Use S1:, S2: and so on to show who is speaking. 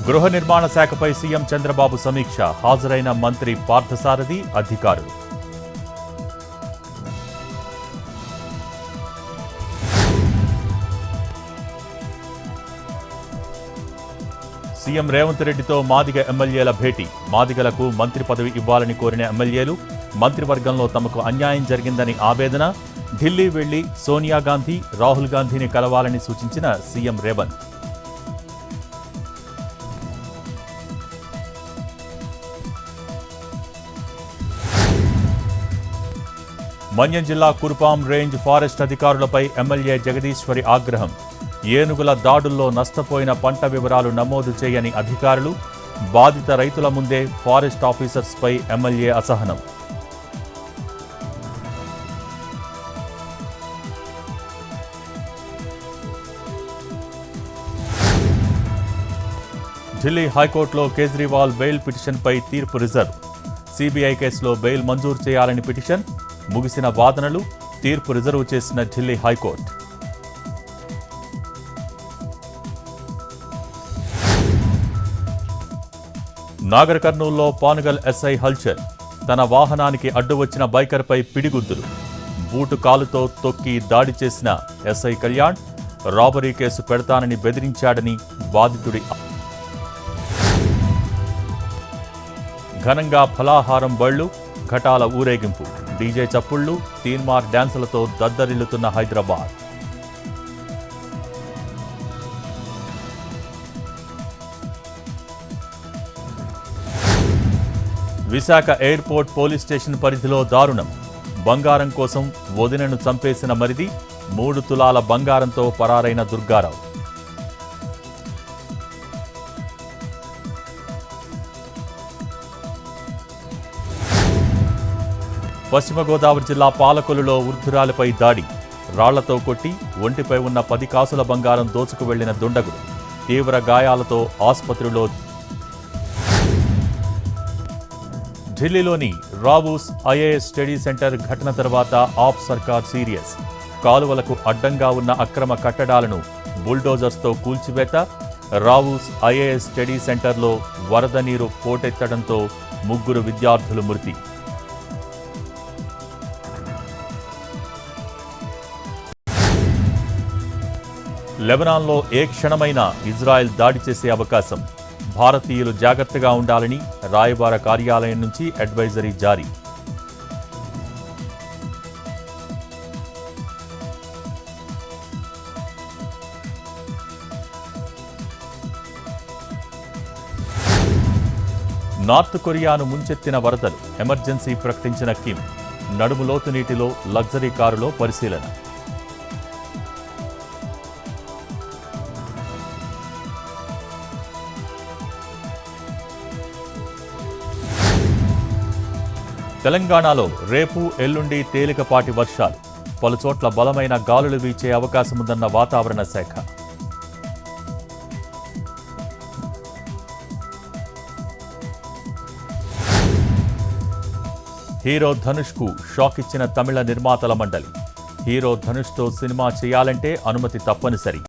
S1: గృహ నిర్మాణ శాఖపై సీఎం చంద్రబాబు సమీక్ష, హాజరైన మంత్రి పార్థసారథి, అధికారులు. సీఎం రేవంత్ రెడ్డితో మాదిగ ఎమ్మెల్యేల భేటీ, మాదిగలకు మంత్రి పదవి ఇవ్వాలని కోరిన ఎమ్మెల్యేలు, మంత్రివర్గంలో తమకు అన్యాయం జరిగిందని ఆవేదన, ఢిల్లీ వెళ్లి సోనియా గాంధీ, రాహుల్ గాంధీని కలవాలని సూచించిన సీఎం రేవంత్. మన్యం జిల్లా కురుపాం రేంజ్ ఫారెస్ట్ అధికారులపై ఎమ్మెల్యే జగదీశ్వరి ఆగ్రహం, ఏనుగుల దాడుల్లో నష్టపోయిన పంట వివరాలు నమోదు చేయని అధికారులు, బాధిత రైతుల ముందే ఫారెస్ట్ ఆఫీసర్స్పై ఎమ్మెల్యే అసహనం. ఢిల్లీ హైకోర్టులో కేజ్రీవాల్ బెయిల్ పిటిషన్పై తీర్పు రిజర్వ్, సీబీఐ కేసులో బెయిల్ మంజూరు చేయాలని పిటిషన్, ముగిసిన వాదనలు, తీర్పు రిజర్వ్ చేసిన ఢిల్లీ హైకోర్టు. నాగర్ కర్నూల్లో పానుగల్ ఎస్ఐ హల్చల్, తన వాహనానికి అడ్డు వచ్చిన బైకర్పై పిడిగుద్దులు, బూటు కాలుతో తొక్కి దాడి చేసిన ఎస్ఐ కళ్యాణ్, రాబరీ కేసు పెడతానని బెదిరించాడని బాధితుడి. ఘనంగా ఫలాహారం బళ్లు, ఘటాల ఊరేగింపు, డీజే చప్పుళ్లు, తీన్మార్ డ్యాన్సులతో దద్దరిల్లుతున్న Hyderabad. Visakha airport police station పరిధిలో దారుణం, బంగారం కోసం వదినను చంపేసిన మరిది, 3 తులాల బంగారంతో పరారైన దుర్గారావు. పశ్చిమ గోదావరి జిల్లా పాలకొల్లులో వృద్ధురాలిపై దాడి, రాళ్లతో కొట్టి ఒంటిపై ఉన్న 10 కాసుల బంగారం దోచుకు వెళ్లిన దుండగుడు, తీవ్ర గాయాలతో ఆసుపత్రిలో. ఢిల్లీలోని రావూస్ ఐఏఎస్ స్టడీ సెంటర్ ఘటన తర్వాత ఆప్ సర్కార్ సీరియస్, కాలువలకు అడ్డంగా ఉన్న అక్రమ కట్టడాలను బుల్డోజర్స్తో కూల్చివేత, రావూస్ ఐఏఎస్ స్టడీ సెంటర్లో వరద నీరు పోటెత్తడంతో 3 విద్యార్థులు మృతి. లెబనాన్లో ఏ క్షణమైనా ఇజ్రాయెల్ దాడి చేసే అవకాశం, భారతీయులు జాగ్రత్తగా ఉండాలని రాయబార కార్యాలయం నుంచి అడ్వైజరీ జారీ. నార్త్ కొరియాను ముంచెత్తిన వరదలు, ఎమర్జెన్సీ ప్రకటించిన కిమ్, నడుములోతు నీటిలో లగ్జరీ కారులో పరిశీలన. తెలంగాణలో రేపు ఎల్లుండి తేలికపాటి వర్షాలు, పలుచోట్ల బలమైన గాలులు వీచే అవకాశముందన్న వాతావరణ శాఖ. హీరో ధనుష్కు షాక్ ఇచ్చిన తమిళ నిర్మాతల మండలి, హీరో ధనుష్తో సినిమా చేయాలంటే అనుమతి తప్పనిసరి.